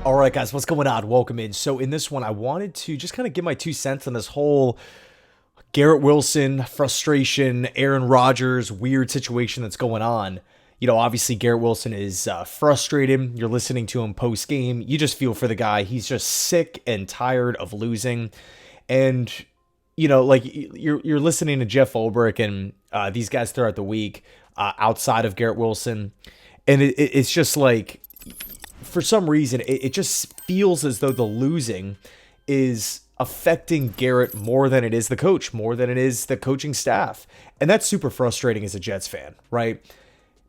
All right, guys, what's going on? Welcome in. So in this one, I wanted to just kind of give my 2 cents on this whole Garrett Wilson frustration, Aaron Rodgers weird situation that's going on. Obviously Garrett Wilson is frustrated. You're listening to him post game. You just feel for the guy. He's just sick and tired of losing. And like you're listening to Jeff Ulbrich and these guys throughout the week outside of Garrett Wilson, and it's just like, for some reason, it just feels as though the losing is affecting Garrett more than it is the coach, more than it is the coaching staff. And that's super frustrating as a Jets fan, right?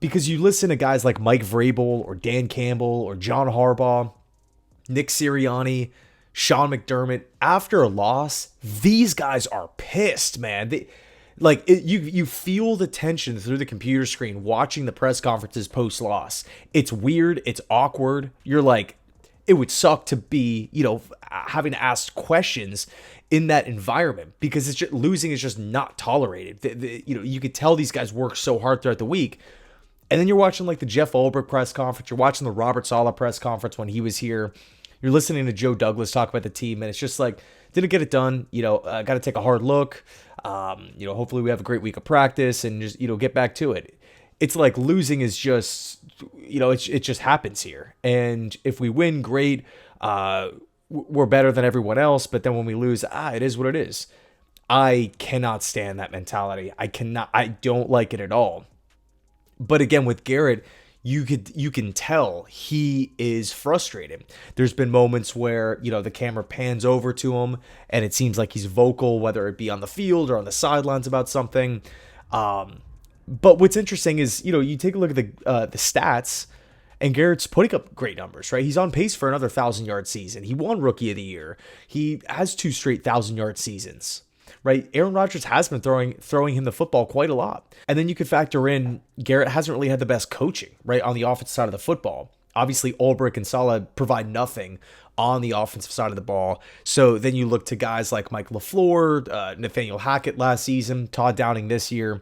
Because you listen to guys like Mike Vrabel or Dan Campbell or John Harbaugh, Nick Sirianni, Sean McDermott. After a loss, these guys are pissed, man. You feel the tension through the computer screen watching the press conferences post-loss. It's weird. It's awkward. You're like, it would suck to be, having to ask questions in that environment because losing is just not tolerated. You could tell these guys work so hard throughout the week. And then you're watching like the Jeff Ulbrich press conference. You're watching the Robert Saleh press conference when he was here. You're listening to Joe Douglas talk about the team, and it's just like, didn't get it done. Got to take a hard look. Hopefully we have a great week of practice and just, get back to it. It's like losing is just, it just happens here. And if we win, great. We're better than everyone else. But then when we lose, it is what it is. I cannot stand that mentality. I don't like it at all. But again, with Garrett, you can tell he is frustrated. There's been moments where, the camera pans over to him and it seems like he's vocal, whether it be on the field or on the sidelines about something. But what's interesting is, you take a look at the stats, and Garrett's putting up great numbers, right? He's on pace for another 1,000-yard season. He won Rookie of the Year. He has 2 straight 1,000-yard seasons. Right, Aaron Rodgers has been throwing him the football quite a lot. And then you could factor in Garrett hasn't really had the best coaching, right, on the offensive side of the football. Obviously, Ulbrich and Saleh provide nothing on the offensive side of the ball. So then you look to guys like Mike LaFleur, Nathaniel Hackett last season, Todd Downing this year.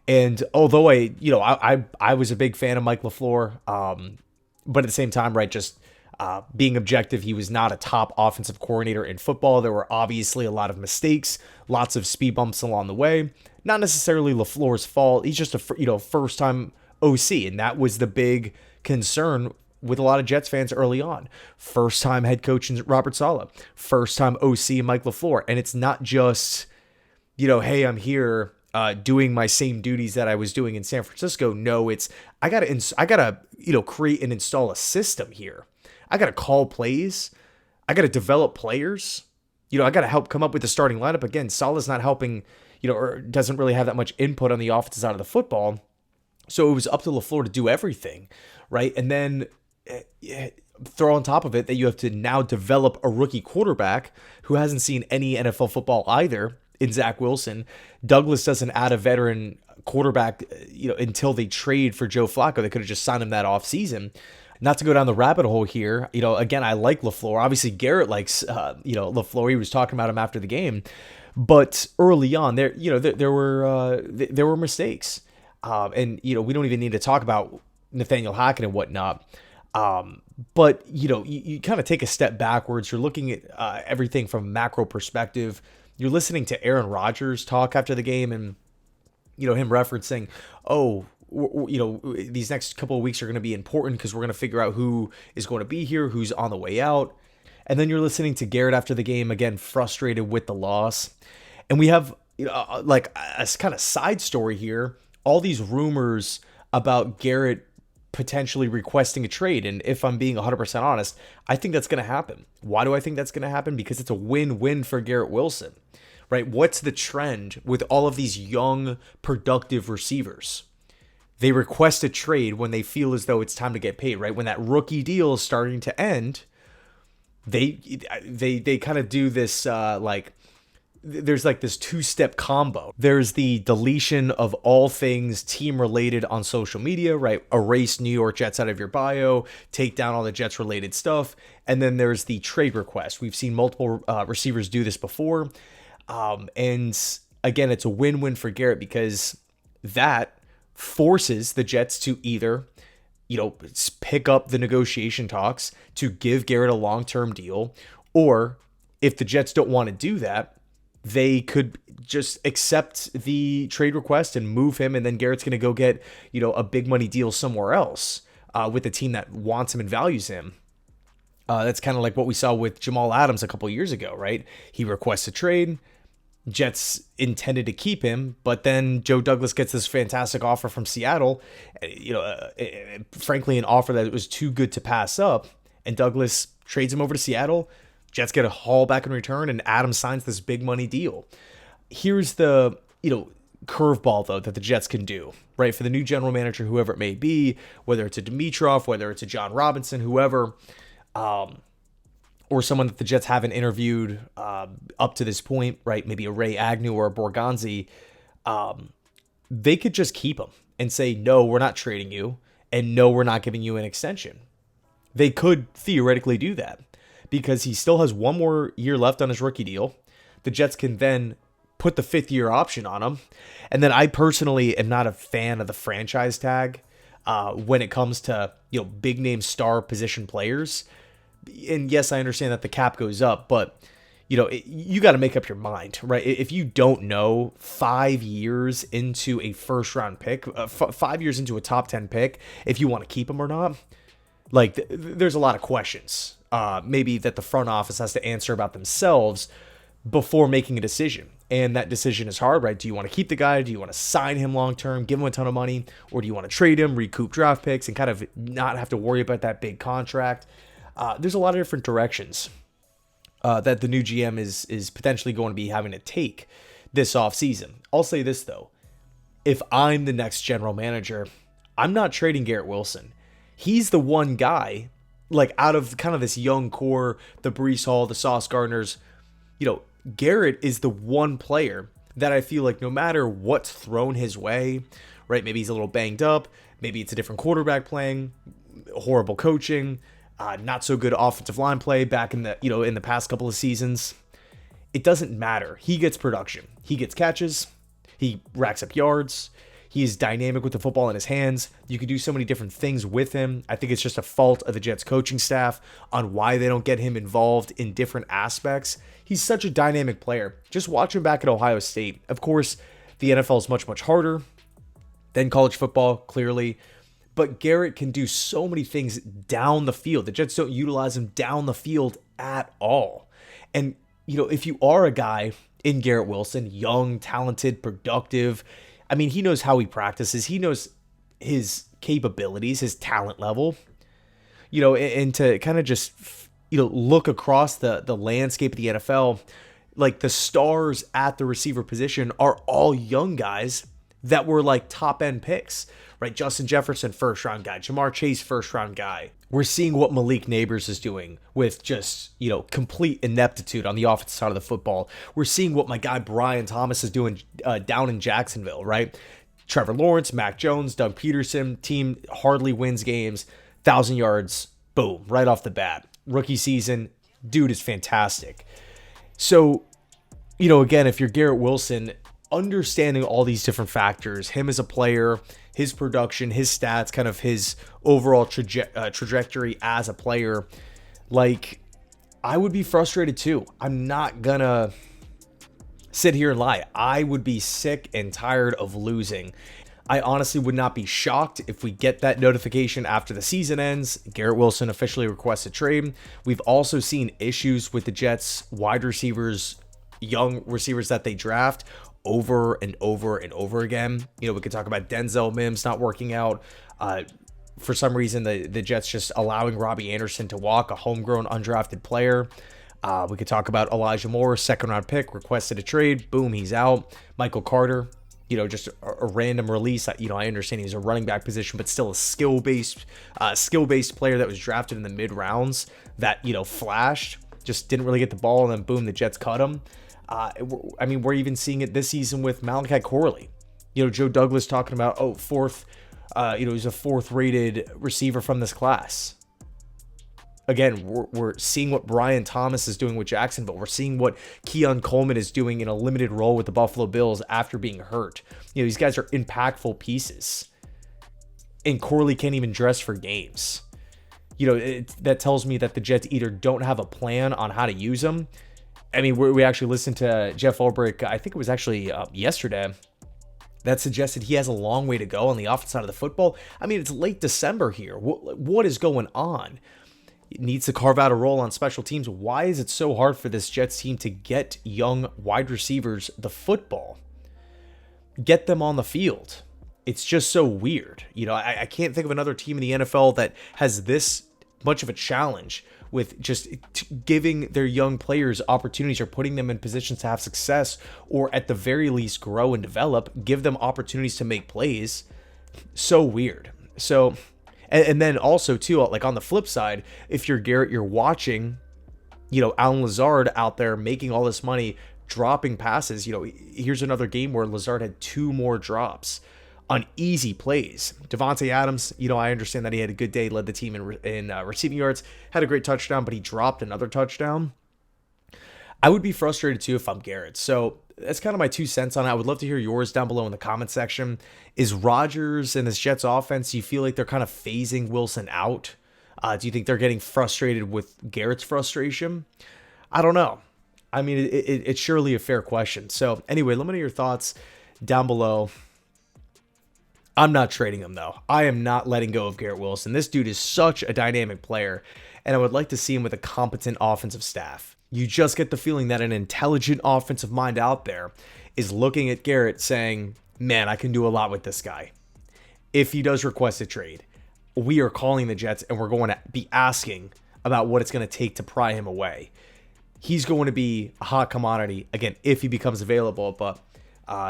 And although I was a big fan of Mike LaFleur, but at the same time, right, just being objective, he was not a top offensive coordinator in football. There were obviously a lot of mistakes, lots of speed bumps along the way. Not necessarily LaFleur's fault. He's just a first-time OC, and that was the big concern with a lot of Jets fans early on. First-time head coach in Robert Saleh, first-time OC in Mike LaFleur, and it's not just, hey, I'm here doing my same duties that I was doing in San Francisco. No, it's I gotta create and install a system here. I got to call plays. I got to develop players. I got to help come up with the starting lineup. Again, Saleh's not helping, or doesn't really have that much input on the offensive side of the football. So it was up to LaFleur to do everything, right? And then throw on top of it that you have to now develop a rookie quarterback who hasn't seen any NFL football either in Zach Wilson. Douglas doesn't add a veteran quarterback, until they trade for Joe Flacco. They could have just signed him that offseason. Not to go down the rabbit hole here, again, I like LaFleur. Obviously, Garrett likes, LaFleur. He was talking about him after the game, but early on, there were mistakes, and we don't even need to talk about Nathaniel Hackett and whatnot. But you kind of take a step backwards. You're looking at everything from a macro perspective. You're listening to Aaron Rodgers talk after the game, and him referencing, these next couple of weeks are going to be important because we're going to figure out who is going to be here, who's on the way out. And then you're listening to Garrett after the game, again, frustrated with the loss. And we have, like a kind of side story here, all these rumors about Garrett potentially requesting a trade. And if I'm being 100% honest, I think that's going to happen. Why do I think that's going to happen? Because it's a win-win for Garrett Wilson, right? What's the trend with all of these young, productive receivers? They request a trade when they feel as though it's time to get paid, right? When that rookie deal is starting to end, they kind of do this there's like this 2-step combo. There's the deletion of all things team related on social media, right? Erase New York Jets out of your bio, take down all the Jets related stuff. And then there's the trade request. We've seen multiple receivers do this before. And again, it's a win-win for Garrett because that forces the Jets to either pick up the negotiation talks to give Garrett a long-term deal. Or if the Jets don't want to do that, they could just accept the trade request and move him, and then Garrett's going to go get, a big money deal somewhere else with a team that wants him and values him. That's kind of like what we saw with Jamal Adams a couple years ago, right? He requests a trade. Jets intended to keep him, but then Joe Douglas gets this fantastic offer from Seattle, frankly, an offer that was too good to pass up, and Douglas trades him over to Seattle. Jets get a haul back in return, and Adams signs this big money deal. Here's the, curveball, though, that the Jets can do, right? For the new general manager, whoever it may be, whether it's a Dimitroff, whether it's a John Robinson, whoever, or someone that the Jets haven't interviewed up to this point, right? Maybe a Ray Agnew or a Borgonzi. They could just keep him and say, no, we're not trading you, and no, we're not giving you an extension. They could theoretically do that because he still has one more year left on his rookie deal. The Jets can then put the 5th-year option on him. And then I personally am not a fan of the franchise tag when it comes to, big-name star position players. And yes, I understand that the cap goes up, but you got to make up your mind, right? If you don't know 5 years into a first-round pick, 5 years into a top 10 pick, if you want to keep him or not, there's a lot of questions. Maybe that the front office has to answer about themselves before making a decision. And that decision is hard, right? Do you want to keep the guy? Do you want to sign him long-term, give him a ton of money? Or do you want to trade him, recoup draft picks, and kind of not have to worry about that big contract? There's a lot of different directions that the new GM is potentially going to be having to take this offseason. I'll say this, though. If I'm the next general manager, I'm not trading Garrett Wilson. He's the one guy, out of kind of this young core, the Breece Hall, the Sauce Gardners, Garrett is the one player that I feel like no matter what's thrown his way, right? Maybe he's a little banged up. Maybe it's a different quarterback playing, horrible coaching, not so good offensive line play back in the, in the past couple of seasons. It doesn't matter. He gets production. He gets catches. He racks up yards. He is dynamic with the football in his hands. You can do so many different things with him. I think it's just a fault of the Jets coaching staff on why they don't get him involved in different aspects. He's such a dynamic player. Just watch him back at Ohio State. Of course, the NFL is much, much harder than college football, clearly. But Garrett can do so many things down the field. The Jets don't utilize him down the field at all. And, if you are a guy in Garrett Wilson, young, talented, productive, he knows how he practices. He knows his capabilities, his talent level, and to kind of just, look across the landscape of the NFL, the stars at the receiver position are all young guys that were top end picks, right? Justin Jefferson, first round guy, Jamar Chase, first round guy. We're seeing what Malik Neighbors is doing with just, complete ineptitude on the offensive side of the football. We're seeing what my guy Brian Thomas is doing down in Jacksonville, right? Trevor Lawrence, Mac Jones, Doug Peterson, team hardly wins games, 1,000 yards, boom, right off the bat. Rookie season, dude is fantastic. So, again, if you're Garrett Wilson, understanding all these different factors, him as a player, his production, his stats, kind of his overall trajectory as a player, I would be frustrated too. I'm not gonna sit here and lie. I would be sick and tired of losing. I honestly would not be shocked if we get that notification after the season ends. Garrett Wilson officially requests a trade. We've also seen issues with the Jets wide receivers, young receivers that they draft over and over and over again. We could talk about Denzel Mims not working out. For some reason, the Jets just allowing Robbie Anderson to walk, a homegrown undrafted player. We could talk about Elijah Moore, second round pick, requested a trade. Boom, he's out. Michael Carter, just a random release. I understand he's a running back position, but still a skill-based player that was drafted in the mid rounds that, flashed, just didn't really get the ball. And then boom, the Jets cut him. We're even seeing it this season with Malachi Corley. Joe Douglas talking about, he's a fourth-rated receiver from this class. Again, we're seeing what Brian Thomas is doing with Jacksonville. We're seeing what Keon Coleman is doing in a limited role with the Buffalo Bills after being hurt. These guys are impactful pieces. and Corley can't even dress for games. That tells me that the Jets either don't have a plan on how to use him. I mean, we actually listened to Jeff Ulbrich, I think it was actually yesterday, that suggested he has a long way to go on the offensive side of the football. I mean, it's late December here. What is going on? It needs to carve out a role on special teams. Why is it so hard for this Jets team to get young wide receivers the football? Get them on the field. It's just so weird. I can't think of another team in the NFL that has this much of a challenge with just giving their young players opportunities or putting them in positions to have success, or at the very least grow and develop, give them opportunities to make plays. So weird. So, and then also too, like on the flip side, if you're Garrett, you're watching, Allen Lazard out there making all this money, dropping passes. Here's another game where Lazard had 2 more drops on easy plays. Davante Adams, I understand that he had a good day, led the team in receiving yards, had a great touchdown, but he dropped another touchdown. I would be frustrated too if I'm Garrett. So that's kind of my 2 cents on it. I would love to hear yours down below in the comment section. Is Rodgers and this Jets offense, do you feel like they're kind of phasing Wilson out? Do you think they're getting frustrated with Garrett's frustration? I don't know. I mean, it's surely a fair question. So anyway, let me know your thoughts down below. I'm not trading him, though. I am not letting go of Garrett Wilson. This dude is such a dynamic player, and I would like to see him with a competent offensive staff. You just get the feeling that an intelligent offensive mind out there is looking at Garrett saying, man, I can do a lot with this guy. If he does request a trade, we are calling the Jets, and we're going to be asking about what it's going to take to pry him away. He's going to be a hot commodity, again, if he becomes available, but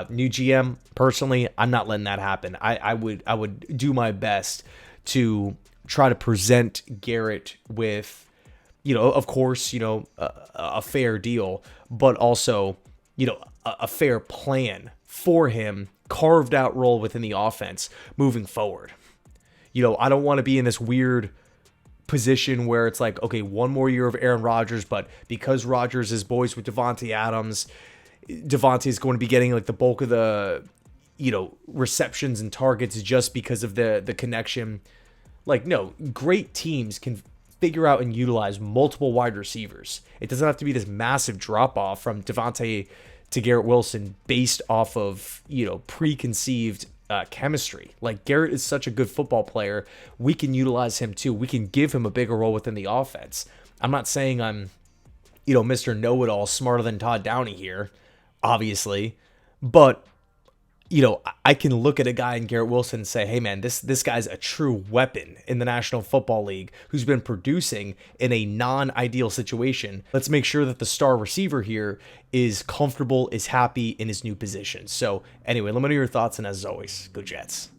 new GM, personally, I'm not letting that happen. I would do my best to try to present Garrett with, of course, a fair deal, but also, a fair plan for him, carved out role within the offense moving forward. I don't want to be in this weird position where it's like, okay, 1 more year of Aaron Rodgers, but because Rodgers is boys with Davante Adams, Davante is going to be getting like the bulk of the, receptions and targets just because of the connection. Like, no, great teams can figure out and utilize multiple wide receivers. It doesn't have to be this massive drop off from Davante to Garrett Wilson based off of, preconceived chemistry. Like, Garrett is such a good football player. We can utilize him too. We can give him a bigger role within the offense. I'm not saying I'm, Mr. Know-it-all, smarter than Todd Downey here, obviously, but I can look at a guy in Garrett Wilson and say, hey man, this guy's a true weapon in the National Football League who's been producing in a non-ideal situation. Let's make sure that the star receiver here is comfortable, is happy in his new position. So anyway, let me know your thoughts, and as always, go Jets.